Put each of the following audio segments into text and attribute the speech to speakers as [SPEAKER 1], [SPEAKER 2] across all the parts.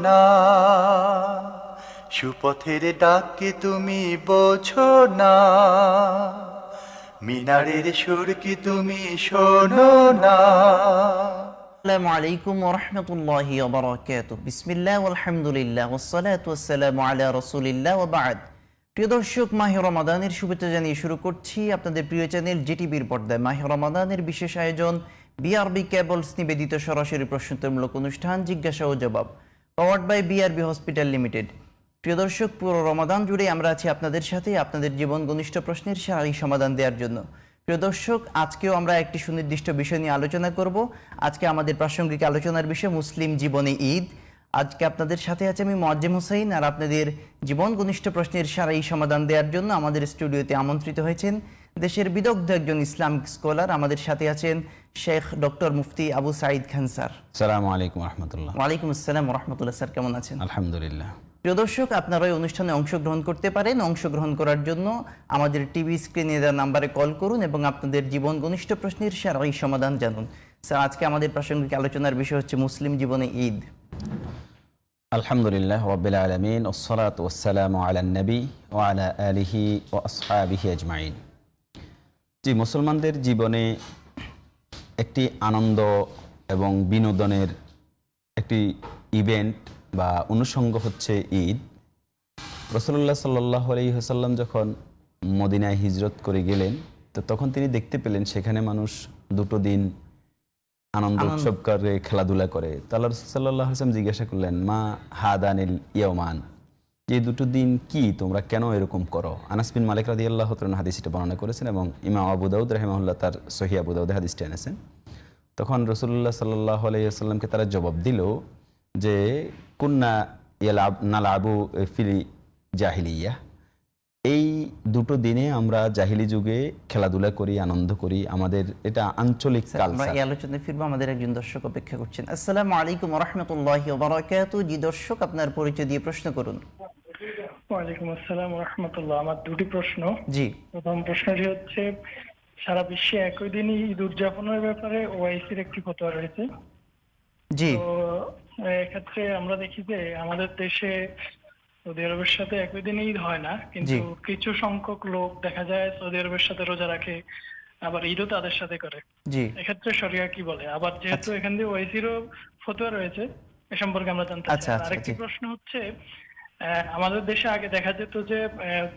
[SPEAKER 1] না, সুপথের ডাককে তুমি বোঝো না, মিনারের সুর কি তুমি শোনো না।
[SPEAKER 2] আসসালামু আলাইকুম ওয়া রাহমাতুল্লাহি ওয়া বারাকাতুহু। বিসমিল্লাহ ওয়াল হামদুলিল্লাহ ওয়াস সালাতু ওয়াস সালামু আলা রাসূলিল্লাহ ওয়া বা'দ। প্রিয় দর্শক, মাহে রমাদানের শুভেচ্ছা জানিয়ে শুরু করছি আপনাদের প্রিয় চ্যানেল জিটিভির পর্দায় মাহে রমাদানের বিশেষ আয়োজন বিআরবি কেবলস নিবেদিত সরাসরি প্রশ্নোত্তরমূলক অনুষ্ঠান জিজ্ঞাসা ও জবাব, powered by BRB hospital limited. প্রিয় দর্শক, পুরো রমাদান জুড়ে আমরা আছি আপনাদের সাথে আপনাদের জীবন ঘনিষ্ঠ প্রশ্নের সারাই সমাধান দেওয়ার জন্য। প্রিয় দর্শক, আজকেও আমরা একটি সুনির্দিষ্ট বিষয় নিয়ে আলোচনা করব। আজকে আমাদের প্রাসঙ্গিক আলোচনার বিষয় মুসলিম জীবনে ঈদ। আজকে আপনাদের সাথে আছে আমি মুআজ্জেম হোসেন, আর আপনাদের জীবন ঘনিষ্ঠ প্রশ্নের সারাই সমাধান দেওয়ার জন্য আমাদের স্টুডিওতে আমন্ত্রিত হয়েছেন দেশের বিদগ্ধ একজন ইসলামিক স্কলার। আমাদের সাথে আছেন শেখ ডক্টর মুফতি আবু সাঈদ খান স্যার।
[SPEAKER 3] আসসালামু আলাইকুম ওয়া রাহমাতুল্লাহ।
[SPEAKER 2] ওয়ালাইকুম আসসালাম ওয়া রাহমাতুল্লাহ। স্যার কেমন আছেন?
[SPEAKER 3] আলহামদুলিল্লাহ।
[SPEAKER 2] প্রিয় দর্শক, আপনারা এই অনুষ্ঠানে অংশগ্রহণ করতে পারেন। অংশগ্রহণ করার জন্য আমাদের টিভি স্ক্রিনে দেওয়া নাম্বারে কল করুন এবং আপনাদের জীবন ঘনিষ্ঠ প্রশ্নের সারাই সমাধান জানুন। স্যার, আজকে আমাদের প্রাসঙ্গিক আলোচনার বিষয় হচ্ছে মুসলিম জীবনে ঈদ।
[SPEAKER 3] আলহামদুলিল্লাহ রাব্বিল আলামিন, ওয়াসসালাতু ওয়াসসালামু আলান নবী ওয়া আলা আলিহি ওয়া আসহাবিহি আজমাইন। জি, মুসলমানদের জীবনে একটি আনন্দ এবং বিনোদনের একটি ইভেন্ট বা অনুষঙ্গ হচ্ছে ঈদ। রাসূলুল্লাহ সাল্লাল্লাহু আলাইহি ওয়াসাল্লাম যখন মদিনায় হিজরত করে গেলেন, তো তখন তিনি দেখতে পেলেন সেখানে মানুষ দুটো দিন আনন্দ উৎসব করে, খেলাধুলা করে। তো আল্লাহ রাসূল সাল্লাল্লাহু আলাইহি ওয়াসাল্লাম জিজ্ঞাসা করলেন, মা হাদানিল ইয়াওমান, যে দুটো দিন কি, তোমরা কেন এরকম করো? আনাস বিন মালিক রাদিয়াল্লাহু তাআলা হাদিসটা বর্ণনা করেছেন এবং ইমাম আবু দাউদ রাহিমাহুল্লাহ তার সহিহ আবু দাউদে হাদিসটা এনেছেন। তখন রাসূলুল্লাহ সাল্লাল্লাহু আলাইহি ওয়াসাল্লামকে তারা জবাব দিল যে কুন্না নালাবু ফিল জাহিলিয়া, এই দুটো দিনে আমরা জাহিলি যুগে খেলাধুলা করি, আনন্দ করি, আমাদের এটা আঞ্চলিক
[SPEAKER 2] আমরা
[SPEAKER 3] কালচার।
[SPEAKER 2] এই আলোচনায় ফিরবো, আমাদের একজন দর্শক অপেক্ষা করছেন। আসসালামু আলাইকুম ওয়া রাহমাতুল্লাহি ওয়া বারাকাতুহু। জি দর্শক, আপনার পরিচয় দিয়ে প্রশ্ন করুন।
[SPEAKER 4] ওয়ালাইকুম আসসালাম ওয়া রাহমাতুল্লাহ। আমার দুটি প্রশ্ন।
[SPEAKER 2] জি
[SPEAKER 4] প্রথম প্রশ্নটি হচ্ছে, সারা বিশ্বে একই দিনই ঈদ উদযাপনের ব্যাপারে ওআইসির একটি ফতোয়া রয়েছে।
[SPEAKER 2] জি
[SPEAKER 4] তো এক্ষেত্রে আমরা দেখি যে আমাদের দেশে সৌদি আরবের সাথে একই দিনে ঈদ হয় না, কিন্তু কিছু সংখ্যক লোক দেখা যায় সৌদি আরবের সাথে রোজা রাখে, আবার ঈদও তাদের সাথে করে।
[SPEAKER 2] জি
[SPEAKER 4] এক্ষেত্রে শরিয়া কি বলে? আবার যেহেতু এখান দিয়ে ওআইসিরও ফতোয়া রয়েছে, এ সম্পর্কে আমরা জানতে
[SPEAKER 2] আচ্ছা,
[SPEAKER 4] চাই।
[SPEAKER 2] আচ্ছা,
[SPEAKER 4] আরেকটি
[SPEAKER 2] জি।
[SPEAKER 4] প্রশ্ন হচ্ছে, আমাদের দেশে আগে দেখা যেত যে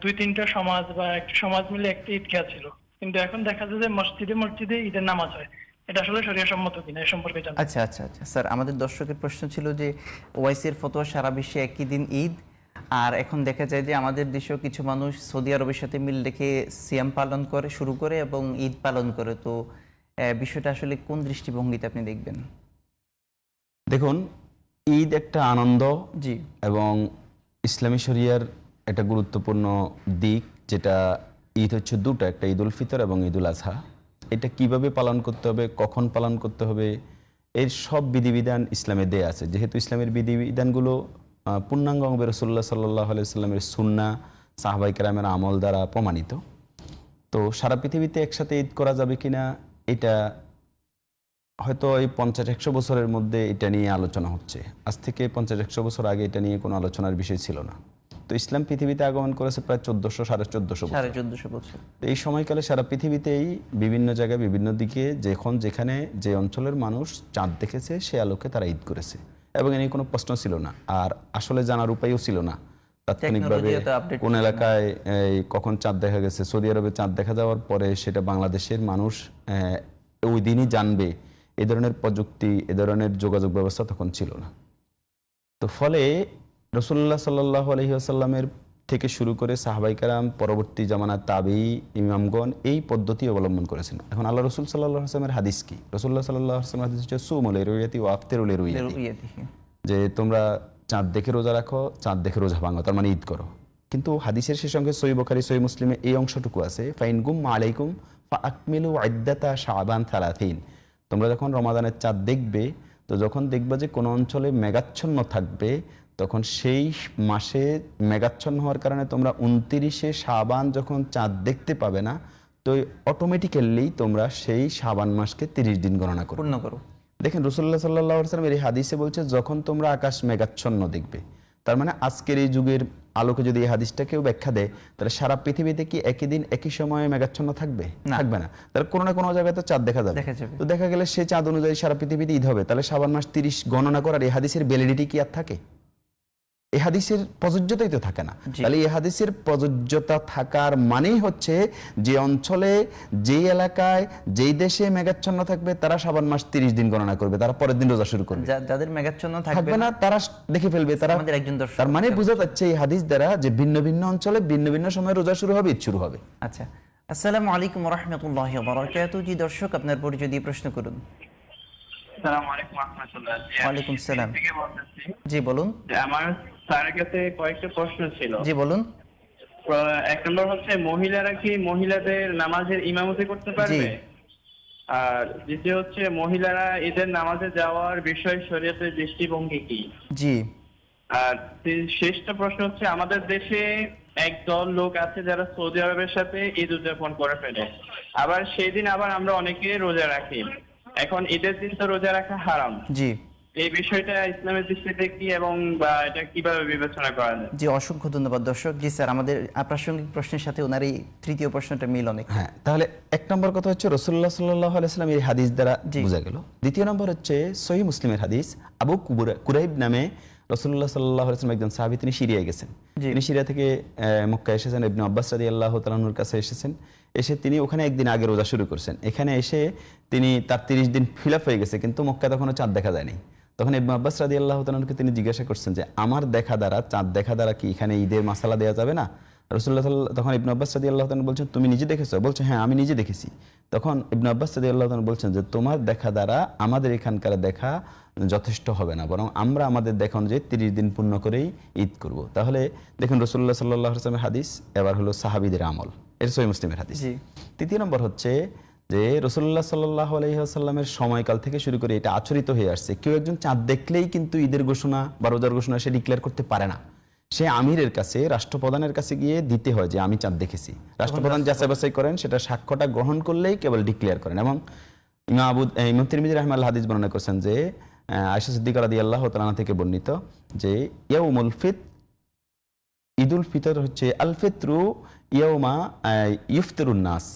[SPEAKER 4] দুই তিনটা সমাজ বা একটি সমাজ মিলে একটি ঈদগাহ ছিল, কিন্তু এখন দেখা যায় যে মসজিদে মসজিদে ঈদের নামাজ হয়। এটা আসলে শরিয়া সম্মত কিনা, এ সম্পর্কে জানতে।
[SPEAKER 2] আচ্ছা আচ্ছা আচ্ছা স্যার, আমাদের দর্শকের প্রশ্ন ছিল যে ওআইসির ফতোয়া সারা বিশ্বে একই দিন ঈদ, আর এখন দেখা যায় যে আমাদের দেশেও কিছু মানুষ সৌদি আরবের সাথে মিল রেখে সিয়াম পালন করে শুরু করে এবং ঈদ পালন করে। তো বিষয়টা আসলে কোন দৃষ্টিভঙ্গিতে আপনি দেখবেন?
[SPEAKER 3] দেখুন, ঈদ একটা আনন্দ
[SPEAKER 2] জি
[SPEAKER 3] এবং ইসলামী শরিয়ার একটা গুরুত্বপূর্ণ দিক, যেটা ঈদ হচ্ছে দুটো, একটা ঈদ উল ফিতর এবং ঈদ উল আজহা। এটা কিভাবে পালন করতে হবে, কখন পালন করতে হবে, এর সব বিধিবিধান ইসলামে দেয়া আছে। যেহেতু ইসলামের বিধিবিধানগুলো পূর্ণাঙ্গভাবে রাসূলুল্লাহ সাল্লাল্লাহু আলাইহি ওয়াসাল্লামের সুন্নাহ, সাহাবায়ে কেরামের আমল দ্বারা প্রমাণিত। তো সারা পৃথিবীতে একসাথে ঈদ করা যাবে কিনা, এটা হয়তো এই 50-100 বছরের মধ্যে এটা নিয়ে আলোচনা হচ্ছে। আজ থেকে 50-100 বছর আগে এটা নিয়ে কোনো আলোচনার বিষয় ছিল না। তো ইসলাম পৃথিবীতে আগমন করেছে প্রায় 1400-1450 বছর।
[SPEAKER 2] 1450 বছর।
[SPEAKER 3] তো এই সময়কালে সারা পৃথিবীতেই বিভিন্ন জায়গায় বিভিন্ন দিকে যেখানে যে অঞ্চলের মানুষ চাঁদ দেখেছে সে আলোকে তারা ঈদ করেছে এবং এ নিয়ে কোনো প্রশ্ন ছিল না। আর আসলে জানার উপায়ও ছিল না তাৎক্ষণিকভাবে কোন এলাকায় কখন চাঁদ দেখা গেছে। সৌদি আরবে চাঁদ দেখা যাওয়ার পরে সেটা বাংলাদেশের মানুষ ওই দিনই জানবে, এ ধরনের প্রযুক্তি, এ ধরনের যোগাযোগ ব্যবস্থা তখন ছিল না। তো ফলে রাসূলুল্লাহ সাল্লাল্লাহু আলাইহি ওয়াসাল্লামের থেকে শুরু করে সাহাবায়ে কেরাম, পরবর্তী জামানার তাবেঈ, ইমামগণ এই পদ্ধতি অবলম্বন করেছেন। এখন আল্লাহ রাসূল সাল্লাল্লাহু আলাইহি ওয়াসাল্লামের হাদিস কি? রাসূলুল্লাহ সাল্লাল্লাহু আলাইহি ওয়াসাল্লামের হাদিস হচ্ছে সুমু লিরুয়াতি ওয়া আফতিরু লিরুয়াতি, যে তোমরা চাঁদ দেখে রোজা রাখো, চাঁদ দেখে রোজা ভাঙো, তার মানে ঈদ করো। কিন্তু হাদিসের সে সঙ্গে সহিহ বুখারী, সহিহ মুসলিমে এই অংশটুকু আছে, ফাইন গুম্মা আলাইকুম ফাআকমিলু ইদ্দাতা শাবান 30। তোমরা যখন রমাদানের চাঁদ দেখবে, তো যখন দেখবা যে কোনো অঞ্চলে মেঘাচ্ছন্ন থাকবে, তখন সেই মাসে মেঘাচ্ছন্ন হওয়ার কারণে তোমরা 29শে শাবান যখন চাঁদ দেখতে পাবে না, তো অটোমেটিক্যালি তোমরা সেই শাবান মাসকে 30 দিন গণনা করো। দেখেন রাসূলুল্লাহ সাল্লাল্লাহু আলাইহি ওয়াসাল্লাম এই হাদিসে বলছে যখন তোমরা আকাশ মেঘাচ্ছন্ন দেখবে, তার মানে আজকের এই যুগের আলোকে যদি এই হাদিসটা কেউ ব্যাখ্যা দেয়, তাহলে সারা পৃথিবীতে কি একই দিন একই সময়ে মেঘাচ্ছন্ন থাকবে? থাকবে না। তাহলে কোনো না কোনো জায়গায় তো চাঁদ দেখা যাবে। তো দেখা গেলে সে চাঁদ অনুযায়ী সারা পৃথিবীতে ঈদ হবে, তাহলে শাবান মাস 30 গণনা করার এই হাদিসের ভ্যালিডিটি কি আর থাকে? এই হাদিসের প্রযোজ্যতাই তো থাকে না। তাহলে এই হাদিসের প্রযোজ্যতা থাকার মানেই হচ্ছে যে অঞ্চলে, যেই এলাকায়, যেই দেশে মেঘাচ্ছন্ন থাকবে তারা শাবান মাস 30 দিন গণনা করবে, তারা পরের দিন রোজা শুরু করবে।
[SPEAKER 2] যাদের মেঘাচ্ছন্ন
[SPEAKER 3] থাকবে না তারা দেখে ফেলবে। তারা
[SPEAKER 2] আমাদের একজন দর্শক,
[SPEAKER 3] তার মানে বোঝা যাচ্ছে এই হাদিস দ্বারা যে ভিন্ন ভিন্ন অঞ্চলে ভিন্ন ভিন্ন সময় রোজা শুরু হবে, ঈদ শুরু হবে।
[SPEAKER 2] আচ্ছা, আসসালামু আলাইকুম ওয়া রাহমাতুল্লাহি ওয়া বারাকাতুহু। জি দর্শক, আপনার পরিচয় দিয়ে প্রশ্ন করুন।
[SPEAKER 5] আসসালামু আলাইকুম ওয়া রাহমাতুল্লাহ।
[SPEAKER 2] ওয়ালাইকুম সালাম।
[SPEAKER 5] থেকে বলতেছি
[SPEAKER 2] জি বলুন।
[SPEAKER 5] যে আমার স্যারের কাছে কয়েকটা প্রশ্ন ছিল।
[SPEAKER 2] জি বলুন।
[SPEAKER 5] এক নম্বর হচ্ছে, মহিলারা কি মহিলাদের নামাজের ইমামতি করতে পারবে? আর দ্বিতীয় হচ্ছে, মহিলারা ঈদের নামাজে যাওয়ার বিষয়ে শরীয়তের দৃষ্টিভঙ্গি কি?
[SPEAKER 2] জি।
[SPEAKER 5] আর শেষটা প্রশ্ন হচ্ছে, আমাদের দেশে একদল লোক আছে যারা সৌদি আরবের সাথে ঈদ উদযাপন করে ফেলে, আবার সেই দিন আবার আমরা অনেকে রোজা রাখি। এখন ঈদের দিন তো রোজা রাখা হারাম।
[SPEAKER 2] জি।
[SPEAKER 5] এই বিষয়টা ইসলামের দৃষ্টিতে কি এবং বা এটা কিভাবে বিবেচনা করা যায়?
[SPEAKER 2] জি, অসংখ্য ধন্যবাদ দর্শক। জি স্যার, আমাদের প্রাসঙ্গিক প্রশ্নের সাথে ওনার এই তৃতীয় প্রশ্নটা মিল অনেক।
[SPEAKER 3] হ্যাঁ, তাহলে এক নম্বর কথা হচ্ছে রাসূলুল্লাহ সাল্লাল্লাহু আলাইহি ওয়াসাল্লাম এই হাদিস দ্বারা বোঝা গেল। দ্বিতীয় নম্বর হচ্ছে সহিহ মুসলিমের হাদিস, আবু কুরাইব নামে রাসূলুল্লাহ সাল্লাল্লাহু আলাইহি ওয়াসাল্লাম একজন সাহাবী, তিনি সিরিয়ায় গেছেন। তিনি সিরিয়া থেকে মক্কা এসেছেন, ইবনে আব্বাস রাদিয়াল্লাহু তাআলা আনহুর কাছে এসেছেন। এসে তিনি ওখানে একদিন আগে রোজা শুরু করছেন। এখানে এসে তিনি তার 30 দিন ফিল আপ হয়ে গেছে, কিন্তু মক্কায় তখনও চাঁদ দেখা যায়নি। তখন ইবনে আব্বাস রাদিয়াল্লাহু তাআলা আনহুকে তিনি জিজ্ঞাসা করছেন যে আমার দেখা দ্বারা, চাঁদ দেখা দ্বারা কি এখানে ঈদের মাসালা দেওয়া যাবে না? রাসূলুল্লাহ তখন ইবনে আব্বাস রাদিয়াল্লাহু তাআলা বলছেন, তুমি নিজে দেখেছো? বলছে, হ্যাঁ আমি নিজে দেখেছি। তখন ইবনে আব্বাস রাদিয়াল্লাহু তাআলা বলছেন যে তোমার দেখা দ্বারা আমাদের এখানকার দেখা যথেষ্ট হবে না, বরং আমরা আমাদের দেখা অনুযায়ী 30 দিন পূর্ণ করেই ঈদ করব। তাহলে দেখুন রাসূলুল্লাহ সাল্লাল্লাহু আলাইহি ওয়াসাল্লামের হাদিস, এবার হলো সাহাবীদের আমল, এর সহিহ মুসলিমের হাদিস। তৃতীয় নম্বর হচ্ছে যে রাসূলুল্লাহ সাল্লাল্লাহু আলাইহি ওয়াসাল্লামের সময়কাল থেকে শুরু করে এটা আচরিত হয়ে আসছে, কেউ একজন চাঁদ দেখলেই কিন্তু ঈদের ঘোষণা বা রোজার ঘোষণা সে ডিক্লেয়ার করতে পারে না। সে আমিরের কাছে, রাষ্ট্রপ্রধানের কাছে গিয়ে দিতে হয় যে আমি চাঁদ দেখেছি। রাষ্ট্রপ্রধান যাচাই বাছাই করেন, সেটা সাক্ষ্যটা গ্রহণ করলেই কেবল ডিক্লেয়ার করেন। এবং ইমাম তিরমিজি রাহিমাহুল্লাহ হাদিস বর্ণনা করেছেন যে আয়েশা সিদ্দিকা রাদিয়াল্লাহু তাআলা থেকে বর্ণিত যে ইয়াউমুল ফিতর, ঈদুল ফিতর হচ্ছে আল ফিতরু ইয়াউমা ইফতারুন নাস।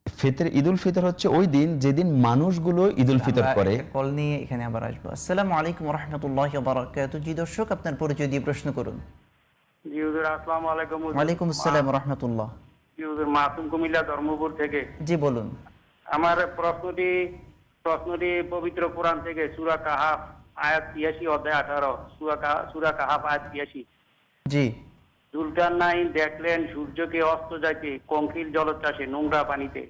[SPEAKER 3] ফিতর, ঈদুল ফিতর হচ্ছে ওই দিন যেদিন মানুষগুলো ঈদুল ফিতর করে।
[SPEAKER 2] কল নিয়ে এখানে আবার আসবো। আসসালামু আলাইকুম ওয়া রাহমাতুল্লাহি ওয়া বারাকাতুহু। জি দর্শক, আপনার পরিচয় দিয়ে প্রশ্ন করুন।
[SPEAKER 6] জি হুজুর, আসসালামু আলাইকুম।
[SPEAKER 2] ওয়া আলাইকুম আসসালাম ওয়া রাহমাতুল্লাহ।
[SPEAKER 6] জি হুজুর, মাসুম কুমিল্লা ধর্মপুর থেকে।
[SPEAKER 2] জি বলুন।
[SPEAKER 6] আমার প্রশ্নটি পবিত্র কোরআন থেকে, সূরা কাহাফ আয়াত 83 অধ্যায় 18, সূরা কাহাফ আয়াত 83।
[SPEAKER 2] জি।
[SPEAKER 6] জুলকারনাইন দেখলেন সূর্যকে অস্ত যাইতে কঙ্কিল জলোচ্ছ্বাসে নোংরা পানিতে।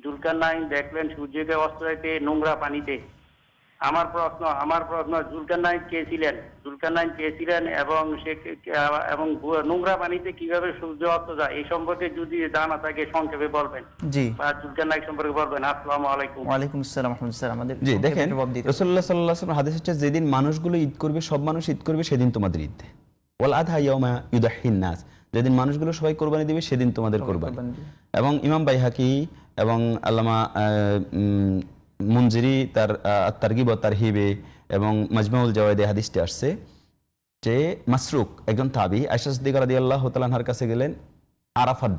[SPEAKER 6] জুলকারনাইন দেখলেন সূর্যকে অস্ত যাইতে নোংরা পানিতে। আমার প্রশ্ন জুলকারনাইন কে ছিলেন এবং সে এবং নোংরা পানিতে কিভাবে সূর্য অস্ত যায় এই সম্পর্কে যদি জানা থাকে সংক্ষেপে বলবেন।
[SPEAKER 2] জি।
[SPEAKER 6] বা জুলকারনাইন সম্পর্কে বলবেন। আসসালামু আলাইকুম।
[SPEAKER 2] ওয়া আলাইকুম আসসালাম ওয়া রাহমাতুল্লাহ। আমাদের
[SPEAKER 3] জি দেখেন, রাসূলুল্লাহ সাল্লাল্লাহু আলাইহি ওয়াসাল্লাম হাদিস হচ্ছে যেদিন মানুষগুলো ঈদ করবে, সব মানুষ ঈদ করবে, সেদিন তোমাদের ঈদ। ওয়াল আদহা ইয়াউমা ইউদাহিন নাস, যেদিন মানুষগুলো সবাই কোরবানি দিবে সেদিন তোমাদের কোরবানি। এবং ইমাম বাইহাকি এবং আল্লামা মুনজিরি তার তারগিব ওয়া তারহিবে এবং মাজমাউল জাওয়াইদে হাদিসটি আসছে যে মাসরুক একজন তাবী আয়েশা সিদ্দিকা রাদিয়াল্লাহু তাআলা আনহার কাছে গেলেন আরাফাত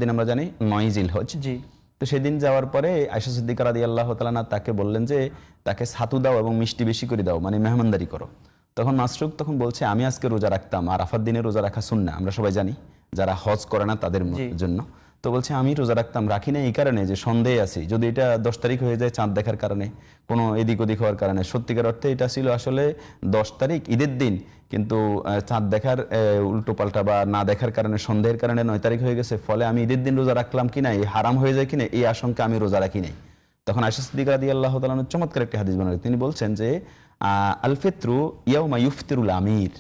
[SPEAKER 3] দিন আমরা জানি 9 জিলহজ।
[SPEAKER 2] জি।
[SPEAKER 3] তো সেদিন যাওয়ার পরে আয়েশা সিদ্দিকা রাদিয়াল্লাহু তাআলা আনহা তাকে বললেন যে তাকে ছাতু দাও এবং মিষ্টি বেশি করে দাও, মানে মেহমানদারি করো। তখন মাসরুক বলছে আমি আজকে রোজা রাখতাম, আরাফাত দিনে রোজা রাখা সুন্নাহ, আমরা সবাই জানি, যারা হজ করে না তাদের জন্য। তো বলছে আমি রোজা রাখতাম, রাখি না এই কারণে যে সন্দেহে আছি, যদি এটা 10 তারিখ হয়ে যায় চাঁদ দেখার কারণে, কোনো এদিক ওদিক হওয়ার কারণে। সত্যিকার অর্থে এটা ছিল আসলে 10 তারিখ ঈদের দিন, কিন্তু চাঁদ দেখার উল্টো পাল্টা বা না দেখার কারণে, সন্দেহের কারণে 9 তারিখ হয়ে গেছে, ফলে আমি ঈদের দিন রোজা রাখলাম কিনা, এই হারাম হয়ে যায় কিনা এই আশঙ্কা আমি রোজা রাখি নাই। তখন আয়েশা সিদ্দিকা রাদিয়াল্লাহু তাআলা চমৎকার একটি হাদিস বানালেন, তিনি বলছেন যে আল ফিতরু ইয়াউমা ইফতিরুল আমির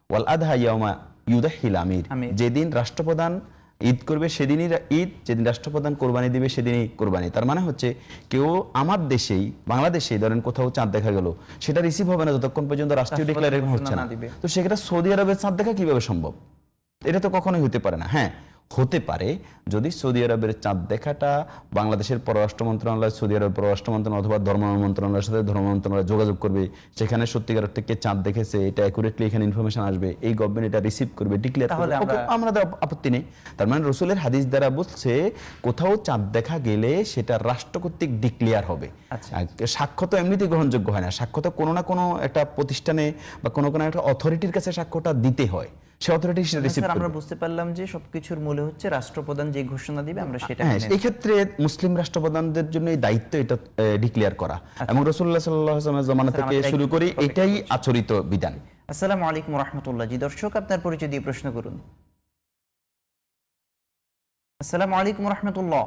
[SPEAKER 3] ওয়াল আদহা ইয়াউমা ইউদাহিল আমির, যেদিন রাষ্ট্রপ্রধান ঈদ করবে সেদিনই ঈদ, যেদিন রাষ্ট্রপ্রধান কোরবানি দিবে সেদিনই কোরবানি। তার মানে হচ্ছে কেউ আমার দেশেই, বাংলাদেশেই ধরেন কোথাও চাঁদ দেখা গেল, সেটা রিসিভ হবে না যতক্ষণ পর্যন্ত রাষ্ট্রীয় ডিক্লারেশন হচ্ছে না। তো সেক্ষেত্রে সৌদি আরবের চাঁদ দেখা কিভাবে সম্ভব? এটা তো কখনোই হতে পারে না। হ্যাঁ, হতে পারে যদি সৌদি আরবের চাঁদ দেখাটা বাংলাদেশের পররাষ্ট্র মন্ত্রণালয়, সৌদি আরবের পররাষ্ট্র মন্ত্রণালয় অথবা ধর্ম মন্ত্রণালয়ের সাথে ধর্ম মন্ত্রণালয় যোগাযোগ করবে, সেখানে সত্যিকার অর্থে কে চাঁদ দেখেছে এটা অ্যাকুরেটলি এখানে ইনফরমেশন আসবে, এই গভর্নমেন্ট এটা রিসিভ করবে, ডিক্লেয়ার
[SPEAKER 2] তাহলে
[SPEAKER 3] করবে, আমাদের আপত্তি নেই। তার মানে রসুলের হাদিস দ্বারা বলছে কোথাও চাঁদ দেখা গেলে সেটা রাষ্ট্র কর্তৃক ডিক্লেয়ার হবে। সাক্ষ্য তো এমনিতেই গ্রহণযোগ্য হয় না, সাক্ষ্য তো কোনো না কোনো একটা প্রতিষ্ঠানে বা কোনো একটা অথরিটির কাছে সাক্ষ্যটা দিতে হয়, সে অথরিটি সেটা রিসিভ করবে।
[SPEAKER 2] আমরা বুঝতে পারলাম যে সবকিছুর মূলে হচ্ছে রাষ্ট্রপ্রধান যে ঘোষণা দিবে আমরা সেটা
[SPEAKER 3] এই ক্ষেত্রে মুসলিম রাষ্ট্রপ্রধানদের জন্য এই দায়িত্ব এটা ডিক্লেয়ার করা, এবং রাসূলুল্লাহ সাল্লাল্লাহু আলাইহি ওয়াসাল্লামের জামানা থেকে শুরু করে এটাই আচরিত বিধান।
[SPEAKER 2] আসসালামু আলাইকুম ওয়া রাহমাতুল্লাহ। জি দর্শক, আপনার পরিচয় দিয়ে প্রশ্ন করুন। আসসালামু আলাইকুম ওয়া রাহমাতুল্লাহ।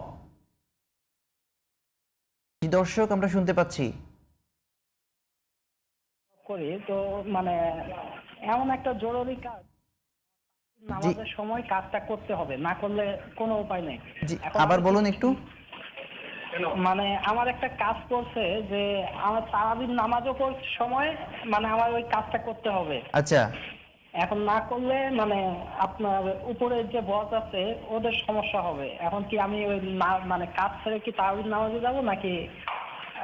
[SPEAKER 2] জি দর্শক, আমরা শুনতে পাচ্ছি।
[SPEAKER 7] করি তো মানে এমন একটা জরুরি কাজ, নামাজের সময় কাজটা করতে হবে, না করলে কোনো উপায় নেই।
[SPEAKER 2] জি আবার বলুন একটু।
[SPEAKER 7] মানে আমার একটা কাজ করছে যে আমার তারাবির নামাজও পড়ার সময় মানে আমার ওই কাজটা করতে হবে।
[SPEAKER 2] আচ্ছা,
[SPEAKER 7] এখন না করলে মানে আপনার উপরের যে বস আছে ওদের সমস্যা হবে। এখন কি আমি ওই মানে কাজ ছেড়ে কি তারাবির নামাজে যাব নাকি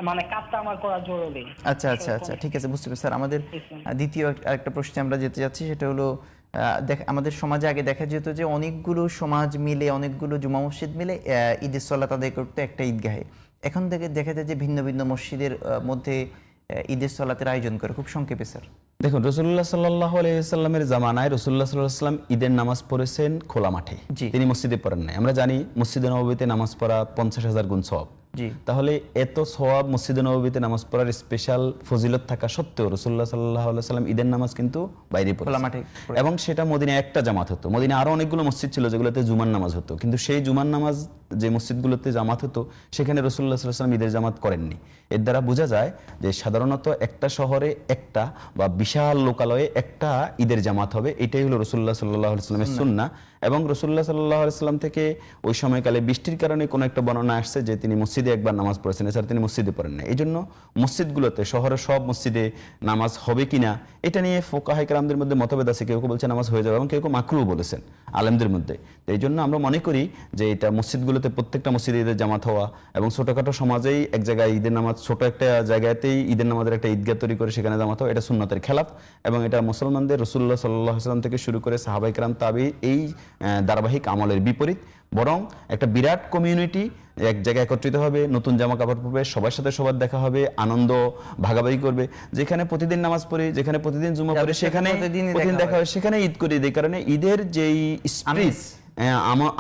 [SPEAKER 7] মানে কাজটা আমার করা জরুরি?
[SPEAKER 2] আচ্ছা আচ্ছা আচ্ছা, ঠিক আছে, বুঝতে পারছি স্যার। আমাদের দ্বিতীয় আরেকটা প্রশ্নে আমরা যেতে যাচ্ছি, সেটা হলো আমাদের সমাজে আগে দেখা যেত যে অনেকগুলো সমাজ মিলে, অনেকগুলো জুমা মসজিদ মিলে ঈদের সালাত আদায় করতে একটা ঈদগাহে। এখন থেকে দেখা যায় যে ভিন্ন ভিন্ন মসজিদের মধ্যে ঈদের সালাতের আয়োজন করে। খুব সংক্ষেপে স্যার।
[SPEAKER 3] দেখুন, রাসূলুল্লাহ সাল্লাল্লাহু আলাইহি ওয়াসাল্লামের জামানায় রাসূলুল্লাহ সাল্লাল্লাহু আলাইহি ওয়াসাল্লাম ঈদের নামাজ পড়েছেন খোলা মাঠে, তিনি মসজিদে পড়েন নাই। আমরা জানি মসজিদে নববীতে নামাজ পড়া 50,000 গুণ সওয়াব। তাহলে এত সওয়াব মসজিদে নববীতে নামাজ পড়ার স্পেশাল ফজিলত থাকা সত্ত্বেও রাসূলুল্লাহ সাল্লাল্লাহু আলাইহি ওয়াসাল্লাম ঈদের নামাজ কিন্তু বাইরে পড়েছেন, এবং সেটা মদিনায় একটা জামাত হতো। মদিনায় আরো অনেকগুলো মসজিদ ছিল যেগুলোতে জুমার নামাজ হতো, কিন্তু সেই জুমার নামাজ যে মসজিদগুলোতে জামাত হতো সেখানে রাসূলুল্লাহ সাল্লাল্লাহু আলাইহি ওয়াসাল্লাম ঈদের জামাত করেননি। এর দ্বারা বোঝা যায় যে সাধারণত একটা শহরে একটা বা বিশাল লোকালয়ে একটা ঈদের জামাত হবে, এটাই হলো রাসূলুল্লাহ সাল্লাল্লাহু আলাইহি ওয়াসাল্লামের সুন্নাহ। এবং রাসূলুল্লাহ সাল্লাল্লাহু আলাইহি ওয়াসাল্লাম থেকে ওই সময়কালে বৃষ্টির কারণে কোনো একটা বর্ণনা আসছে যে তিনি মসজিদে একবার নামাজ পড়েছেন, এছাড়া তিনি মসজিদে পড়েন না। এই জন্য মসজিদগুলোতে, শহরের সব মসজিদে নামাজ হবে কিনা এটা নিয়ে ফুকাহায়ে কেরামদের মধ্যে মতভেদ আছে। কেউ কেউ বলছে নামাজ হয়ে যাবে, এবং কেউ কেউ মাকরুহ বলেছেন আলেমদের মধ্যে। তো এই জন্য আমরা মনে করি যে এটা মসজিদগুলোতে প্রত্যেকটা মসজিদে ঈদের জামাত হওয়া, এবং ছোটখাটো সমাজেই এক জায়গায় ঈদের নামাজ, ছোট একটা জায়গাতেই ঈদের নামাজের একটা ঈদগাহ তৈরি করে সেখানে জামাত হওয়া, এটা সুন্নতের খেলাফ। এবং এটা মুসলমানদের রাসূলুল্লাহ সাল্লাল্লাহু আলাইহি ওয়াসাল্লাম থেকে শুরু করে সাহাবায়ে কেরাম, তাবি, এই ধারাবাহিক আমলের বিপরীত। বরং একটা বিরাট কমিউনিটি এক জায়গায় একত্রিত হবে, নতুন জামা কাপড় পরবে, সবার সাথে সবার দেখা হবে, আনন্দ ভাগাভাগি করবে। যেখানে প্রতিদিন নামাজ পড়ি, যেখানে প্রতিদিন জুমা পড়ি, সেখানে প্রতিদিন দেখা হয়, সেখানে ঈদ করি। এই কারণে ঈদের যেই স্পিরিট,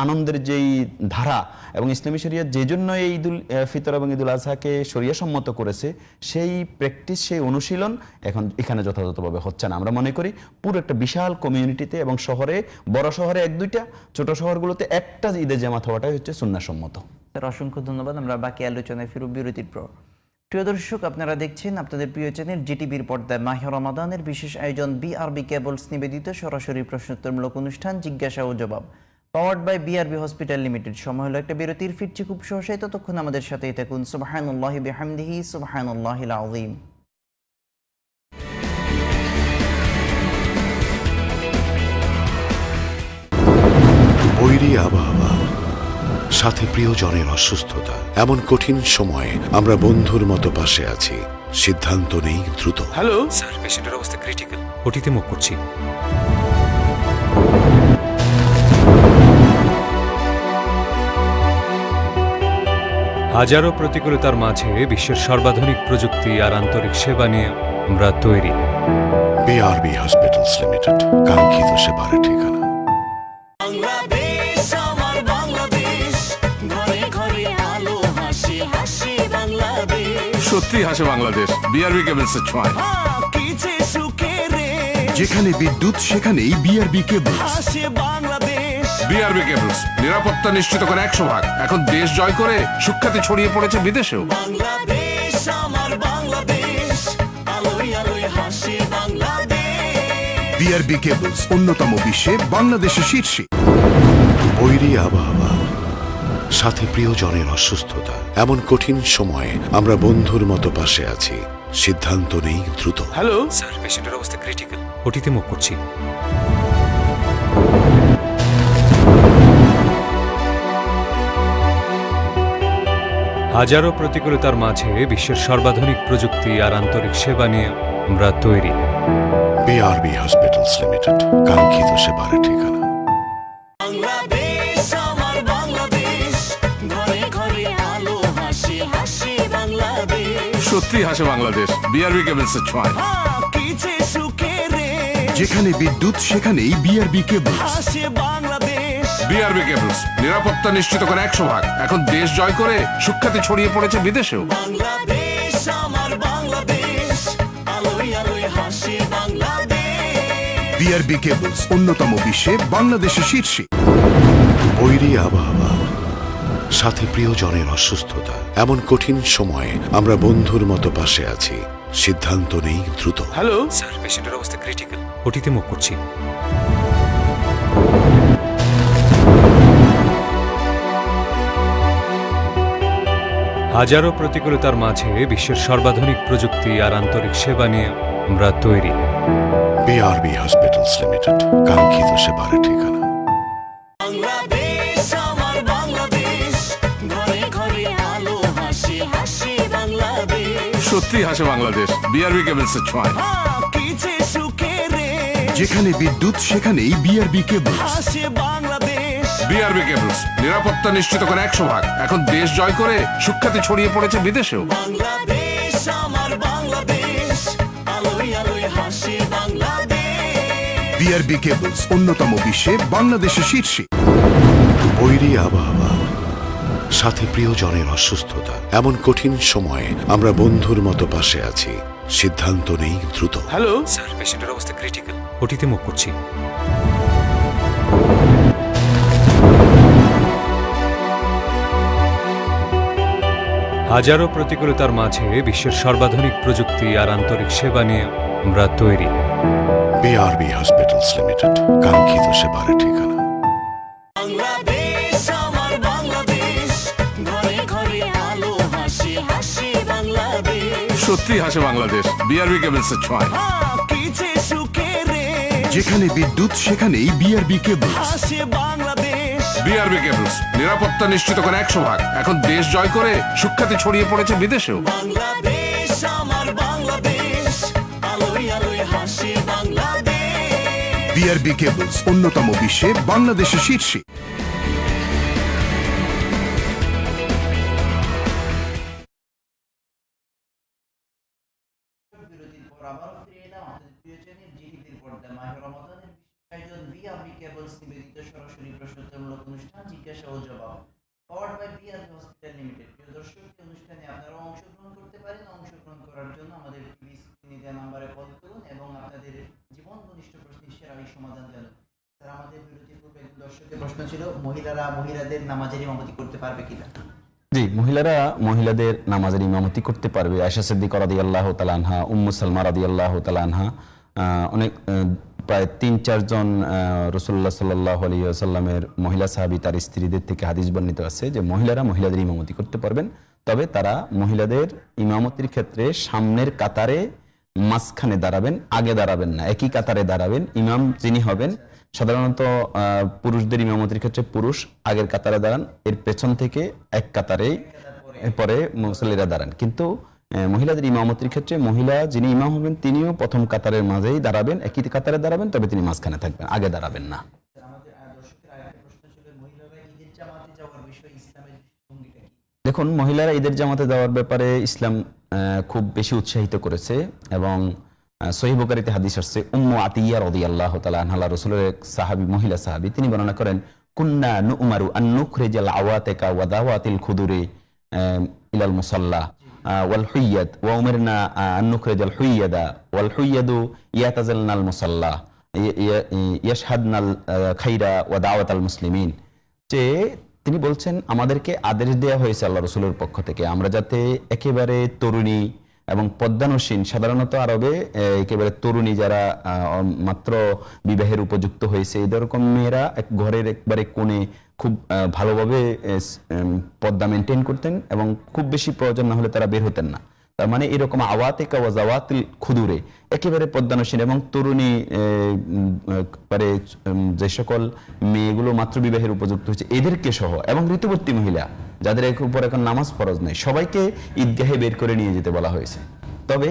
[SPEAKER 3] আনন্দের যেই ধারা, এবং ইসলামী শরিয়ত যে জন্য এই ঈদুল ফিতর এবং ঈদুল আজহাকে শরিয়া সম্মত করেছে, সেই প্র্যাকটিস, সেই অনুশীলন এখন এখানে যথাযথভাবে হচ্ছে না। আমরা মনে করি পুরো একটা বিশাল কমিউনিটিতে এবং শহরে, বড় শহরে 1-2টা, ছোট শহরগুলোতে একটা ঈদের জামাত হওয়াটাই হচ্ছে সুন্নাহসম্মত।
[SPEAKER 2] স্যার অসংখ্য ধন্যবাদ। আমরা বাকি আলোচনায় ফিরব বিরতির পর। প্রিয় দর্শক, আপনারা দেখছেন আপনাদের প্রিয় চ্যানেল জিটিভির পর্দায় মাহে রমাদানের বিশেষ আয়োজন বিআরবি কেবলস নিবেদিত সরাসরি প্রশ্নোত্তরমূলক অনুষ্ঠান জিজ্ঞাসা ও জবাব, powered by BRB hospital limited. সময় হলো একটা বিরতির, ফিরছি খুব সহসাই, ততক্ষণ আমাদের সাথেই থাকুন। সুবহানাল্লাহি বিহামদিহি, সুবহানাল্লাহিল আযীম।
[SPEAKER 8] বৈরী আবহাওয়া, সাথে প্রিয়জনের অসুস্থতা, এমন কঠিন সময়ে আমরা বন্ধুর মতো পাশে আছি। সিদ্ধান্ত নেই দ্রুত।
[SPEAKER 9] হ্যালো স্যার, পেশেন্টের অবস্থা ক্রিটিক্যাল, ওটিতে মুভ করছি। হাজারো প্রতিকূলতার মাঝে বিশ্বের সর্বাধুনিক প্রযুক্তি আর আন্তরিক সেবা নিয়ে আমরা তৈরি।
[SPEAKER 8] বিআরবি হসপিটালস লিমিটেড, কাঙ্ক্ষিত সেবার ঠিকানা।
[SPEAKER 10] বাংলাদেশ আমার বাংলাদেশ, ঘরে ঘরে আলো হাসি হাসি বাংলাদেশ।
[SPEAKER 9] সত্যি হাসে বাংলাদেশ, বিআরবি কেবলস এর ছোঁয়ায়।
[SPEAKER 10] কিছে সুখে রে,
[SPEAKER 8] যেখানে বিদ্যুৎ সেখানেই বিআরবি কেবলস।
[SPEAKER 10] হাসে বাংলাদেশ।
[SPEAKER 9] বিআরবি কেবলস নিরাপত্তা নিশ্চিত করে 100 ভাগ। এখন দেশ জয় করে সুখ্যাতি ছড়িয়ে পড়েছে বিদেশেও।
[SPEAKER 10] বাংলাদেশ আমার বাংলাদেশ, আলোয় আলোয় হাসি বাংলাদেশ।
[SPEAKER 8] বিআরবি কেবলস অন্যতম বিশ্বে বাংলাদেশের শীর্ষে। বৈরী আবহাওয়া, সাথে প্রিয়জনের অসুস্থতা, এমন কঠিন সময়ে আমরা বন্ধুর মতো পাশে আছি। সিদ্ধান্ত নেই দ্রুত।
[SPEAKER 9] হ্যালো
[SPEAKER 11] স্যার, পেশেন্টের অবস্থা ক্রিটিক্যাল, ওটিতে মুভ করছি। হাজারো প্রতিকূলতার মাঝে বিশ্বের সর্বাধুনিক প্রযুক্তি আর আন্তরিক সেবা নিয়ে আমরা তৈরি।
[SPEAKER 8] বিআরবি হসপিটালস লিমিটেড, কাঙ্ক্ষিত সেবার ঠিকানা।
[SPEAKER 10] বাংলাদেশ আমার বাংলাদেশ, ঘরে ঘরে আলো হাসি হাসি বাংলাদেশ।
[SPEAKER 9] সত্যি হাসে বাংলাদেশ বিআরবি কেবলসের ছোঁয়ায়।
[SPEAKER 10] কিছে সুখে রে,
[SPEAKER 8] যেখানে বিদ্যুৎ সেখানেই বিআরবি কেবলস।
[SPEAKER 10] হাসে বাংলাদেশ।
[SPEAKER 9] বিআরবি কেবলস, নিরাপত্তা নিশ্চিত করে 100 ভাগ। এখন দেশ জয় করে সুখ্যাতি ছড়িয়ে পড়েছে বিদেশেও।
[SPEAKER 10] বাংলাদেশ আমার বাংলাদেশ, আলোয় আলোয় হাসি বাংলাদেশ।
[SPEAKER 8] বিআরবি কেবলস অন্যতম বিশ্বে বাংলাদেশের শীর্ষে। বৈরী আবহাওয়া, সাথে প্রিয়জনের অসুস্থতা, এমন কঠিন সময়ে আমরা বন্ধুর মতো পাশে আছি। সিদ্ধান্ত নেই দ্রুত।
[SPEAKER 9] হ্যালো
[SPEAKER 11] স্যার, পেশেন্টের অবস্থা ক্রিটিক্যাল, ওটিতে মুভ করছি। হাজারো প্রতিকূলতার মাঝে বিশ্বের সর্বাধুনিক প্রযুক্তি আর আন্তরিক সেবা নিয়ে আমরা তৈরি।
[SPEAKER 8] বিআরবি হসপিটালস লিমিটেড, কাঙ্ক্ষিত সেবার ঠিকানা।
[SPEAKER 10] বাংলাদেশ আমার বাংলাদেশ, ঘরে ঘরে আলো হাসি হাসি বাংলাদেশ।
[SPEAKER 9] সত্যি হাসে বাংলাদেশ বিআরবি কেবলসের ছোঁয়ায়।
[SPEAKER 10] কিছে সুখে রে,
[SPEAKER 8] যেখানে বিদ্যুৎ সেখানেই বিআরবি কেবলস।
[SPEAKER 10] হাসে বাংলাদেশ।
[SPEAKER 9] বিআরবি কেবলস, নিরাপত্তা নিশ্চিত করে 100 ভাগ। এখন দেশ জয় করে সুখ্যাতি ছড়িয়ে পড়েছে বিদেশেও।
[SPEAKER 10] বাংলাদেশ আমার বাংলাদেশ, আলোয় আলোয় হাসি বাংলাদেশ।
[SPEAKER 8] বিআরবি কেবলস অন্যতম বিশ্বে বাংলাদেশের শীর্ষে। বৈরী আবহাওয়া, সাথে প্রিয়জনের অসুস্থতা, এমন কঠিন সময়ে আমরা বন্ধুর মতো পাশে আছি। সিদ্ধান্ত নেই দ্রুত।
[SPEAKER 9] হ্যালো
[SPEAKER 11] স্যার, পেশেন্টের অবস্থা ক্রিটিক্যাল, ওটিতে মুভ করছি। হাজারো প্রতিকূলতার মাঝে বিশ্বের সর্বাধুনিক প্রযুক্তি আর আন্তরিক সেবা নিয়ে আমরা তৈরি।
[SPEAKER 8] বিআরবি হসপিটালস লিমিটেড, কাঙ্ক্ষিত সেবার ঠিকানা।
[SPEAKER 10] বাংলাদেশ আমার বাংলাদেশ, ঘরে ঘরে আলো হাসি হাসি বাংলাদেশ।
[SPEAKER 9] সত্যি হাসে বাংলাদেশ বিআরবি কেবলসের ছোঁয়ায়।
[SPEAKER 10] কিছে সুখে রে,
[SPEAKER 8] যেখানে বিদ্যুৎ সেখানেই বিআরবি কেবলস।
[SPEAKER 10] হাসে বাংলাদেশ।
[SPEAKER 9] বিআরবি কেবলস, নিরাপত্তা নিশ্চিত করে 100 ভাগ। এখন দেশ জয় করে সুখ্যাতি ছড়িয়ে পড়েছে বিদেশেও।
[SPEAKER 10] বাংলাদেশ আমার বাংলাদেশ, আলোয় আলোয় হাসি বাংলাদেশ।
[SPEAKER 8] বিআরবি কেবলস অন্যতম বিশ্বে বাংলাদেশের শীর্ষে।
[SPEAKER 2] বিরতির পর আবারও ফিরে এলাম আপনাদের প্রিয় চ্যানেল জিটিভির পর্দায়। মাহে রমাদানের বিশেষ আয়োজন বিআরবি কেবলস নিবেদিত সরাসরি প্রশ্নোত্তরমূলক অনুষ্ঠান জিজ্ঞাসা ও জবাব, powered by BRB hospital limited. প্রিয় দর্শক, এই অনুষ্ঠানে আপনারা অংশগ্রহণ করতে পারেন। অংশগ্রহণ করার জন্য আমাদের টিভি স্ক্রিনে দেওয়া নাম্বারে কল করুন এবং আপনাদের জীবন ঘনিষ্ঠ প্রশ্নের সেরাই সমাধান জানুন। স্যার, আমাদের বিরতির পূর্বে একজন দর্শকের প্রশ্ন ছিল, মহিলাদের নামাজের ইমামতি করতে পারবে কিনা?
[SPEAKER 3] জি, মহিলারা মহিলাদের নামাজের ইমামতি করতে পারবে। আয়েশা সিদ্দিকা রাদিয়াল্লাহু তাআলা আনহা, উম্মু সালমা রাদিয়াল্লাহু তাআলা আনহা, অনেক প্রায় ৩-৪ জন রাসূলুল্লাহ সাল্লাল্লাহু আলাইহি ওয়াসাল্লামের মহিলা সাহাবী তার স্ত্রীদের থেকে হাদিস বর্ণিত আছে যে মহিলারা মহিলাদের ইমামতি করতে পারবেন। তবে তারা মহিলাদের ইমামতির ক্ষেত্রে সামনের কাতারে মাঝখানে দাঁড়াবেন, আগে দাঁড়াবেন না, একই কাতারে দাঁড়াবেন। ইমাম যিনি হবেন সাধারণত পুরুষদের ইমামতির ক্ষেত্রে পুরুষ আগের কাতারে দাঁড়ান, এর পেছন থেকে এক কাতারে পরে মুসল্লিরা দাঁড়ান। কিন্তু মহিলাদের ইমামতির ক্ষেত্রে মহিলা যিনি ইমাম হবেন তিনিও প্রথম কাতারের মাঝেই দাঁড়াবেন, একই কাতারে দাঁড়াবেন, তবে তিনি মাঝখানে থাকবেন, আগে দাঁড়াবেন না। দেখুন, মহিলারা ঈদের জামাতে যাওয়ার ব্যাপারে ইসলাম খুব বেশি উৎসাহিত করেছে এবং সহিহ বুখারীতে হাদিস আসছে, উম্মু আতিয়া রাদিয়াল্লাহু তাআলা আনহা, রাসূলের এক সাহাবী, মহিলা সাহাবী, তিনি বর্ণনা করেন, কুন্না নু'মারু আন নুখরিজাল আওয়াতিকা ওয়া দাওয়াতিল খুদুরি ইলাল মুসাল্লা ওয়াল হুইয়াদ ওয়া উমিরনা আন নুখরিজাল হুইয়াদা ওয়াল হুইয়াদু ইয়াতাজালনাল মুসাল্লা ইয়াশহাদনাল খাইরা ওয়া দাওয়াতাল মুসলিমিন। যে তিনি বলছেন, আমাদেরকে আদেশ দেওয়া হয়েছে আল্লাহ রাসূলের পক্ষ থেকে আমরা যাতে একেবারে তরুণী এবং পদ্মানুসীন, সাধারণত আরবে একেবারে তরুণী যারা মাত্র বিবাহের উপযুক্ত হয়েছে এরকম মেয়েরা এক ঘরের একবারে কোণে খুব ভালোভাবে পর্দা মেনটেন করতেন এবং খুব বেশি প্রয়োজন না হলে তারা বের হতেন না। তার মানে এরকম আওয়াতিকা ওয়া জাওয়াতিল খুদুরে একেবারে পদ্মানসীন এবং তরুণী যে সকল মেয়েগুলো মাত্র বিবাহের উপযুক্ত হচ্ছে এদেরকে সহ এবং ঋতুবর্তী মহিলা যাদের উপর এখন নামাজ ফরজ নেই সবাইকে ঈদগাহে বের করে নিয়ে যেতে বলা হয়েছে। তবে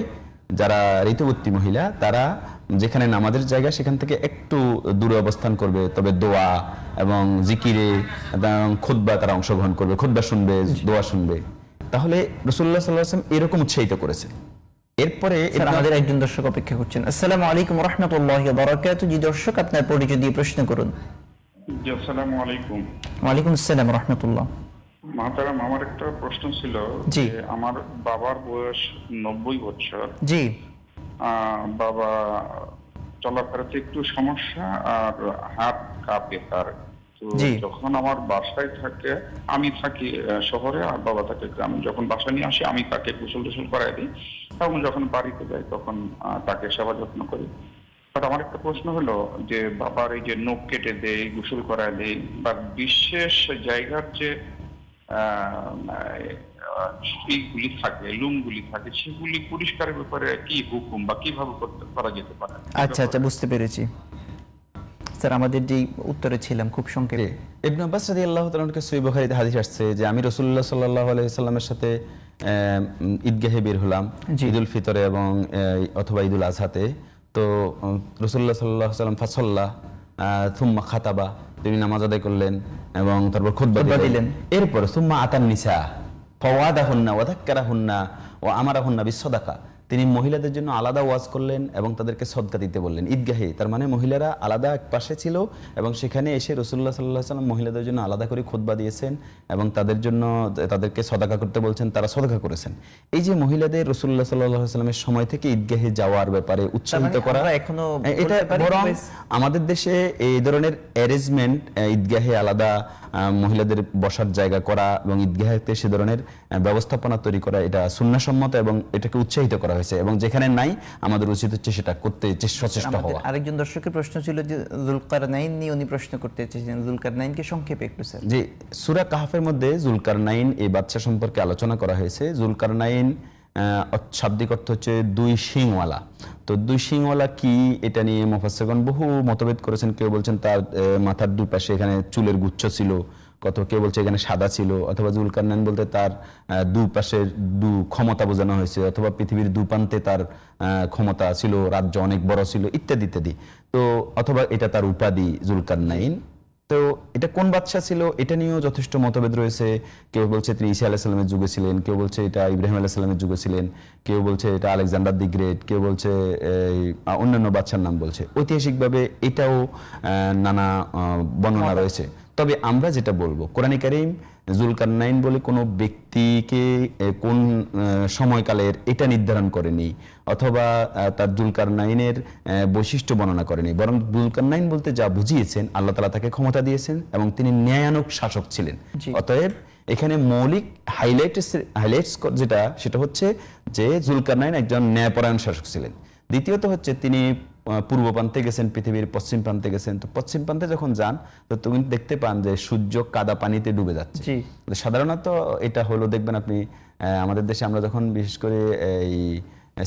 [SPEAKER 3] যারা ঋতুবর্তী মহিলা তারা যেখানে নামাজের জায়গা সেখান থেকে একটু দূরে অবস্থান করবে, তবে দোয়া এবং জিকিরে এবং খুতবা তারা অংশগ্রহণ করবে, খুতবা শুনবে, দোয়া শুনবে। তাহলে রাসূলুল্লাহ সাল্লাল্লাহু আলাইহি ওয়াসাল্লাম এরকম উৎসাহিত করেছে। এরপরে
[SPEAKER 2] আমাদের একজন দর্শক অপেক্ষা করছেন। আসসালামু আলাইকুম ওয়া রাহমাতুল্লাহি ওয়া বারাকাতুহু। জি দর্শক, আপনার পরিচয় দিয়ে প্রশ্ন করুন।
[SPEAKER 12] জি আসসালামু আলাইকুম।
[SPEAKER 2] ওয়া আলাইকুম আসসালাম ওয়া রাহমাতুল্লাহ।
[SPEAKER 12] মাহতারাম, আমার একটা প্রশ্ন ছিল যে আমার বাবার বয়স 90 বছর।
[SPEAKER 2] জি।
[SPEAKER 12] বাবা চলাফেরাতে একটু সমস্যা আর হাত কাঁপে তার। তো যখন আমার বাসায় থাকে, আমি থাকি শহরে আর বাবা থাকে গ্রামে, যখন বাসা নিয়ে আসি আমি তাকে গোসল টোসল করাই দিই এবং যখন বাড়িতে যাই তখন তাকে সেবা যত্ন করি। বাট আমার একটা প্রশ্ন হলো যে বাবার এই যে নখ কেটে দেয়, গোসল করায় দেয় বা বিশেষ জায়গার যে এইগুলি থাকে, লুমগুলি থাকে, সেগুলি পরিষ্কারের ব্যাপারে কি হুকুম বা কিভাবে করা যেতে পারে?
[SPEAKER 2] আচ্ছা আচ্ছা, বুঝতে পেরেছি স্যার। আমাদের যে উত্তরে ছিলাম খুব সংক্ষেপে।
[SPEAKER 3] ইবনে আব্বাস রাদিয়াল্লাহু তাআলা থেকে সহিহ বুখারীতে হাদিস আসছে যে আমি রাসূলুল্লাহ সাল্লাল্লাহু আলাইহি ওয়াসাল্লামের সাথে ঈদগাহে বের হলাম ঈদুল ফিতরে এবং অথবা ঈদুল আজহাতে। তো রাসূলুল্লাহ সাল্লাল্লাহু আলাইহি ওয়াসাল্লাম ফাসাল্লা থুম্মা খাতাবা, তিনি নামাজ আদায় করলেন এবং তারপর খুতবা দিলেন। এরপর সুম্মা আতান নিসা ফাওয়াদাহুন্না ওয়া যাক্কারাহুন্না ওয়া আমারাহুন্না বিসসাদাকা, তিনি মহিলাদের জন্য আলাদা ওয়াজ করলেন এবং তাদেরকে সদকা দিতে বললেন ঈদগাহে। তার মানে মহিলারা আলাদা এক পাশে ছিল এবং সেখানে এসে রাসূলুল্লাহ সাল্লাল্লাহু আলাইহি ওয়াসাল্লাম মহিলাদের জন্য আলাদা করে খুতবা দিয়েছেন এবং তাদেরকে সদকা করতে বলছেন, তারা সদকা করেছেন। এই যে মহিলাদের রাসূলুল্লাহ সাল্লাল্লাহু আলাইহি ওয়াসাল্লামের সময় থেকে ঈদগাহে যাওয়ার ব্যাপারে উৎসাহিত করা, এটা বরং আমাদের দেশে এই ধরনের অ্যারেঞ্জমেন্ট, ঈদগাহে আলাদা মহিলাদের বসার জায়গা করা এবং ঈদগাহেতে সে ধরনের ব্যবস্থাপনা তৈরি করা, এটা সুন্নাহসম্মত এবং এটাকে উৎসাহিত করা হয়েছে এবং যেখানে নাই আমাদের উচিত হচ্ছে সেটা করতে সচেষ্ট হওয়া।
[SPEAKER 2] আরেকজন দর্শকের প্রশ্ন ছিল যে যুলকারনাইন নিয়ে উনি প্রশ্ন করতে চেয়েছেন, যুলকারনাইনকে সংক্ষেপে একটু স্যার।
[SPEAKER 3] জি, সূরা কাহফের মধ্যে যুলকারনাইন এই বাদশা সম্পর্কে আলোচনা করা হয়েছে। যুলকারনাইন শাব্দিক অর্থ হচ্ছে দুই শিংওয়ালা। তো দুই শিংওয়ালা কি, এটা নিয়ে মুফাসসিরগণ বহু মতভেদ করেছেন। কেউ বলছেন তার মাথার দুই পাশে এখানে চুলের গুচ্ছ ছিল, কেউ বলছে এখানে সাদা ছিল, অথবা যুলকারনাইন বলতে তার দুই পাশের ক্ষমতা বোঝানো হয়েছে, অথবা পৃথিবীর দুপান্তে তার ক্ষমতা ছিল, রাজ্য অনেক বড় ছিল, ইত্যাদি ইত্যাদি। তো অথবা এটা তার উপাধি যুলকারনাইন। তো এটা কোন বাদশাহ ছিল এটা নিয়েও যথেষ্ট মতভেদ রয়েছে। কেউ বলছে তিনি ঈসা আলাইহিস সালামের যুগে ছিলেন, কেউ বলছে এটা ইব্রাহিম আলাইহিস সালামের যুগে ছিলেন, কেউ বলছে এটা আলেকজান্ডার দি গ্রেট, কেউ বলছে অন্যান্য বাদশার নাম বলছে। ঐতিহাসিকভাবে এটাও নানা বর্ণনা রয়েছে। তবে আমরা যেটা বলবো, কোরআনে কারীম যুলকারনাইন বলে কোনো ব্যক্তিকে কোন সময়কালের এটা নির্ধারণ করেনি, অথবা তার যুলকারনাইনের বৈশিষ্ট্য বর্ণনা করেনি, বরং যুলকারনাইন বলতে যা বুঝিয়েছেন আল্লাহ তাআলা তাকে ক্ষমতা দিয়েছেন এবং তিনি ন্যায়ানুগ শাসক ছিলেন। অতএব এখানে মৌলিক হাইলাইটস যেটা সেটা হচ্ছে যে যুলকারনাইন একজন ন্যায়পরায়ণ শাসক ছিলেন। দ্বিতীয়ত হচ্ছে তিনি পূর্ব প্রান্তে গেছেন, পৃথিবীর পশ্চিম প্রান্তে গেছেন। তো পশ্চিম প্রান্তে যখন যান তো তুমি দেখতে পান যে সূর্য কাদা পানিতে ডুবে যাচ্ছে। সাধারণত এটা হলো দেখবেন আপনি আমাদের দেশে আমরা যখন বিশেষ করে এই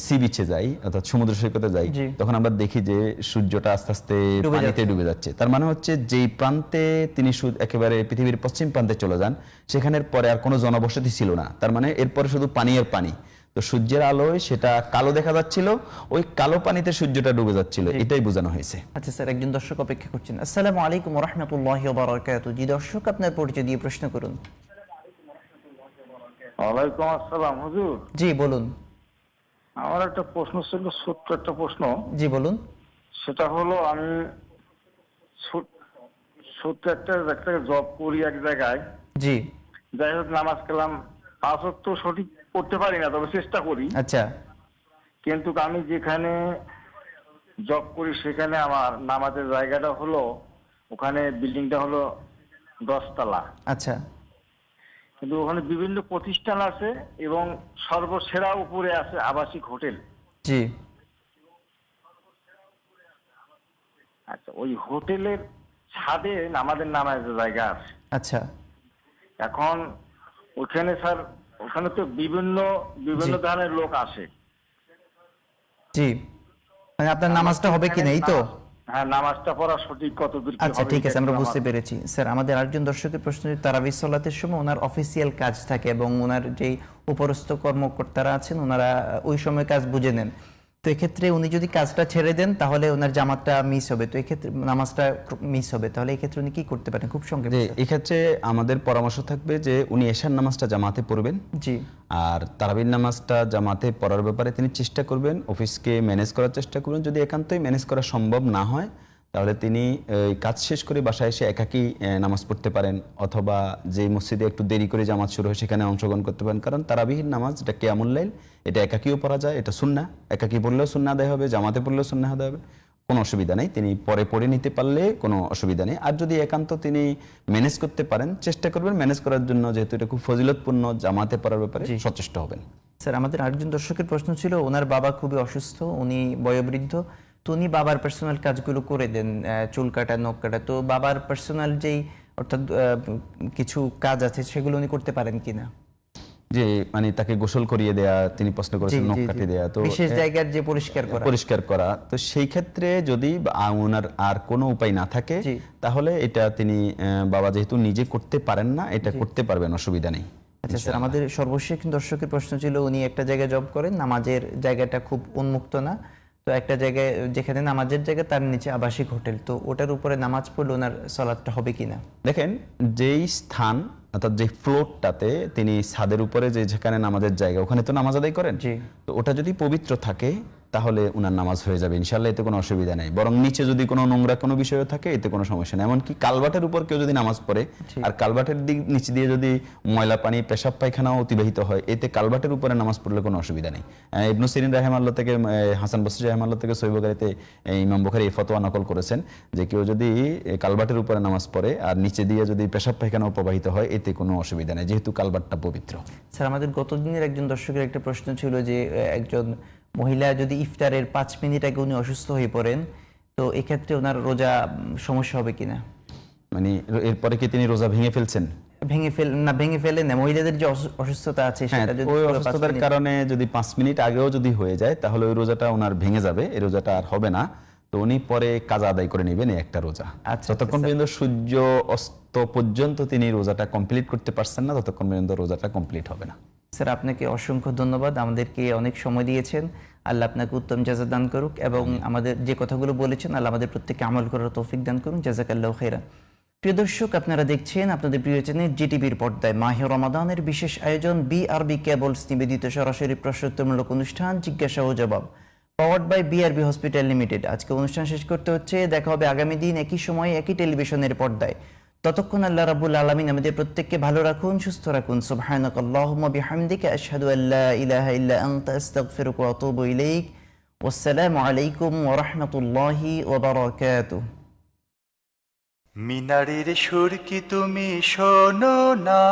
[SPEAKER 3] সি বিচে যাই অর্থাৎ সমুদ্র সৈকতে যাই, তখন আমরা দেখি যে সূর্যটা আস্তে আস্তে পানিতে ডুবে যাচ্ছে। তার মানে হচ্ছে যেই প্রান্তে তিনি একেবারে পৃথিবীর পশ্চিম প্রান্তে চলে যান সেখানের পরে আর কোনো জনবসতি ছিল না। তার মানে এরপরে শুধু পানি আর পানি। তো সূর্যের আলোয় সেটা কালো দেখা যাচ্ছিল, ওই কালো পানিতে সূর্যটা ডুবে যাচ্ছিল, এটাই বোঝানো হয়েছে।
[SPEAKER 2] আচ্ছা স্যার, একজন দর্শক অপেক্ষা করছেন। আসসালামু আলাইকুম ওয়া রাহমাতুল্লাহি ওয়া বারাকাতুহু। জি দর্শক, আপনার পরিচয় দিয়ে প্রশ্ন করুন।
[SPEAKER 13] ওয়ালাইকুম আসসালাম হুজুর।
[SPEAKER 2] জি বলুন।
[SPEAKER 13] আমার একটা প্রশ্ন ছিল, ছোট্ট একটা প্রশ্ন।
[SPEAKER 2] জি বলুন।
[SPEAKER 13] সেটা হলো আমি ছোট্ট একটা জব করি এক জায়গায়।
[SPEAKER 2] জি।
[SPEAKER 13] যাই হোক, নামাজ কালাম 5 ওয়াক্ত সঠিক করতে পারি না, তবে চেষ্টা করি।
[SPEAKER 2] আচ্ছা।
[SPEAKER 13] কিন্তু আমি যেখানে জব করি সেখানে আমার নামাজের জায়গাটা হলো, ওখানে বিল্ডিংটা হলো 10 তলা।
[SPEAKER 2] আচ্ছা।
[SPEAKER 13] কিন্তু ওখানে বিভিন্ন প্রতিষ্ঠান আছে এবং সর্বসেরা উপরে আছে আবাসিক হোটেল।
[SPEAKER 2] জি।
[SPEAKER 13] আচ্ছা, ওই হোটেলের ছাদে আমাদের নামাজের জায়গা আছে।
[SPEAKER 2] আচ্ছা।
[SPEAKER 13] এখন ওখানে স্যার ওখানে তো বিভিন্ন ধরনের লোক আসে।
[SPEAKER 2] জি, মানে আপনার নামাজটা হবে কিনা এই তো?
[SPEAKER 13] হ্যাঁ, নামাজটা পড়া সঠিক কতদূর কি
[SPEAKER 2] আচ্ছা
[SPEAKER 13] হবে
[SPEAKER 2] ঠিক আছে,
[SPEAKER 13] এটা
[SPEAKER 2] আমরা
[SPEAKER 13] একটু
[SPEAKER 2] বুঝতে
[SPEAKER 13] আমার-
[SPEAKER 2] পেরেছি। স্যার আমাদের আরেকজন দর্শকের প্রশ্ন, তারাবির সালাতের সময় ওনার অফিসিয়াল কাজ থাকে এবং ওনার যে উপরস্থ কর্মকর্তারা আছেন ওনারা ওই সময় কাজ বুঝে নেন, তো এক্ষেত্রে উনি যদি কাজটা ছেড়ে দেন তাহলে ওনার জামাতটা মিস হবে, তো এক্ষেত্রে নামাজটা মিস হবে, তাহলে এক্ষেত্রে উনি কি করতে পারেন খুব সংক্ষেপে?
[SPEAKER 3] যে এক্ষেত্রে আমাদের পরামর্শ থাকবে যে উনি এশার নামাজটা জামাতে পড়বেন।
[SPEAKER 2] জি।
[SPEAKER 3] আর তারাবির নামাজটা জামাতে পড়ার ব্যাপারে তিনি চেষ্টা করবেন, অফিসকে ম্যানেজ করার চেষ্টা করবেন। যদি একান্তই ম্যানেজ করা সম্ভব না হয় তাহলে তিনি কাজ শেষ করে বাসায় এসে একাকী নামাজ পড়তে পারেন, অথবা যে মসজিদে একটু দেরি করে জামাত শুরু হয় সেখানে অংশগ্রহণ করতে পারেন। কারণ তারাবিহির নামাজ এটা কিয়ামুল লাইল, এটা একাকীও পড়া যায়, এটা সুন্নাহ, একাকী পড়লেও সুন্নাহ আদায় হবে, জামাতে পড়লেও সুন্নাহ আদায় হবে, কোনো অসুবিধা নেই। তিনি পড়ে নিতে পারলে কোনো অসুবিধা নেই। আর যদি একান্ত তিনি ম্যানেজ করতে পারেন, চেষ্টা করবেন ম্যানেজ করার জন্য, যেহেতু এটা খুব ফজিলতপূর্ণ, জামাতে পড়ার ব্যাপারে সচেষ্ট হবেন।
[SPEAKER 2] স্যার আমাদের আরেকজন দর্শকের প্রশ্ন ছিল, ওনার বাবা খুবই অসুস্থ, উনি বয়োবৃদ্ধ, তো উনি বাবার পার্সোনাল কাজগুলো করে দেন, চুল কাটা, নখ কাটা, তো বাবার পার্সোনাল যেই অর্থাৎ কিছু কাজ আছে সেগুলো উনি করতে পারেন কিনা?
[SPEAKER 3] যে মানে তাকে গোসল করিয়ে দেয়া, তিনি প্রশ্ন করেছেন, নখ কাটিয়ে দেয়া, তো
[SPEAKER 2] বিশেষ জায়গার যে পরিষ্কার করা,
[SPEAKER 3] তো সেই ক্ষেত্রে যদি ওনার আর কোনো উপায় না থাকে তাহলে এটা তিনি বাবা যেহেতু নিজে করতে পারেন না, এটা করতে পারবেন, অসুবিধা নেই।
[SPEAKER 2] আচ্ছা স্যার, আমাদের সর্বশেষ দর্শকের প্রশ্ন ছিল, উনি একটা জায়গায় জব করেন, নামাজের জায়গাটা খুব উন্মুক্ত না, তো একটা জায়গায় যেখানে নামাজের জায়গা তার নিচে আবাসিক হোটেল, তো ওটার উপরে নামাজ পড়লে ওনার সালাতটা হবে কিনা?
[SPEAKER 3] দেখেন, যেই স্থান অর্থাৎ যে ফ্লোরটাতে তিনি ছাদের উপরে যেখানে নামাজের জায়গা, ওখানে তো নামাজ আদায় করেন, তো ওটা যদি পবিত্র থাকে তাহলে উনার নামাজ হয়ে যাবে ইনশাআল্লাহ, এতে কোনো অসুবিধা নেই। বরং নিচে যদি কোনো নোংরা কোনো বিষয়ও থাকে এতে কোনো সমস্যা নেই। এমনকি কালভার্টের উপর কেউ যদি নামাজ পড়ে আর কালভার্টের নিচ দিয়ে যদি ময়লা পানি, পেশাব পায়খানাও অতিবাহিত হয়, এতে কালভার্টের উপরে নামাজ পড়লে কোনো অসুবিধা নেই। ইবনু সিরিন রাহিমাহুল্লাহ থেকে, হাসান বসরি রাহিমাহুল্লাহ থেকে সহিহ বুখারীতে ইমাম বুখারী এই ফতোয়া নকল করেছেন যে কেউ যদি কালভার্টের উপরে নামাজ পড়ে আর নিচে দিয়ে যদি পেশাব পায়খানাও প্রবাহিত হয় এতে কোনো অসুবিধা নেই, যেহেতু কালভার্টটা পবিত্র।
[SPEAKER 2] স্যার আমাদের গতদিনের একজন দর্শকের একটা প্রশ্ন ছিল যে একজন মহিলা যদি ইফতারের 5 মিনিট আগে উনি অসুস্থ হয়ে পড়েন, তো এক্ষেত্রে ওনার রোজা সমস্যা হবে কিনা?
[SPEAKER 3] মানে এরপরে কি তিনি রোজা ভেঙে ফেলছেন?
[SPEAKER 2] ভেঙে ফেলেন না, মহিলাদের যে অসুস্থতা আছে সেটা যদি
[SPEAKER 3] ওই অসুস্থতার কারণে যদি 5 মিনিট আগেও যদি হয়ে যায় তাহলে ওই রোজাটা ওনার ভেঙে যাবে, এই রোজাটা আর হবে না, তো উনি পরে কাজা আদায় করে নেবেন এই একটা রোজা। যতক্ষণ পর্যন্ত সূর্য অস্ত পর্যন্ত তিনি রোজাটা কমপ্লিট করতে পারছেন না ততক্ষণ পর্যন্ত রোজাটা কমপ্লিট হবে না।
[SPEAKER 2] স্যার আপনাকে অসংখ্য ধন্যবাদ, আমাদেরকে অনেক সময় দিয়েছেন, আল্লাহ আপনাকে উত্তম জাযা দান করুক এবং আমাদের যে কথাগুলো বলেছেন আল্লাহ আমাদের প্রত্যেককে আমল করার তৌফিক দান করুন, জাযাকাল্লাহু খাইরান। প্রিয় দর্শক, আপনারা দেখছেন আপনাদের প্রিয় চ্যানেল জিটিভির পর্দায় মাহে রমাদানের বিশেষ আয়োজন বিআরবি কেবলস নিবেদিত সরাসরি প্রশ্নোত্তরমূলক অনুষ্ঠান জিজ্ঞাসা ও জবাব, powered by BRB hospital limited. আজকে অনুষ্ঠান শেষ করতে হচ্ছে, দেখা হবে আগামী দিন একই সময় একই টেলিভিশনের পর্দায়। ততক্ষণ আল্লাহ রাব্বুল আলামিন আমাদের প্রত্যেককে ভালো রাখুন, সুস্থ রাখুন। সুবহানাকাল্লাহুম্মা বিহামদিকা আশহাদু আল্লা ইলাহা ইল্লা আনতা আস্তাগফিরুকা ওয়া আতুবু ইলাইক। ওয়াসসালামু আলাইকুম ওয়া রাহমাতুল্লাহি ওয়া বারাকাতুহু।
[SPEAKER 1] মিনারের সুর কি তুমি শোনো না?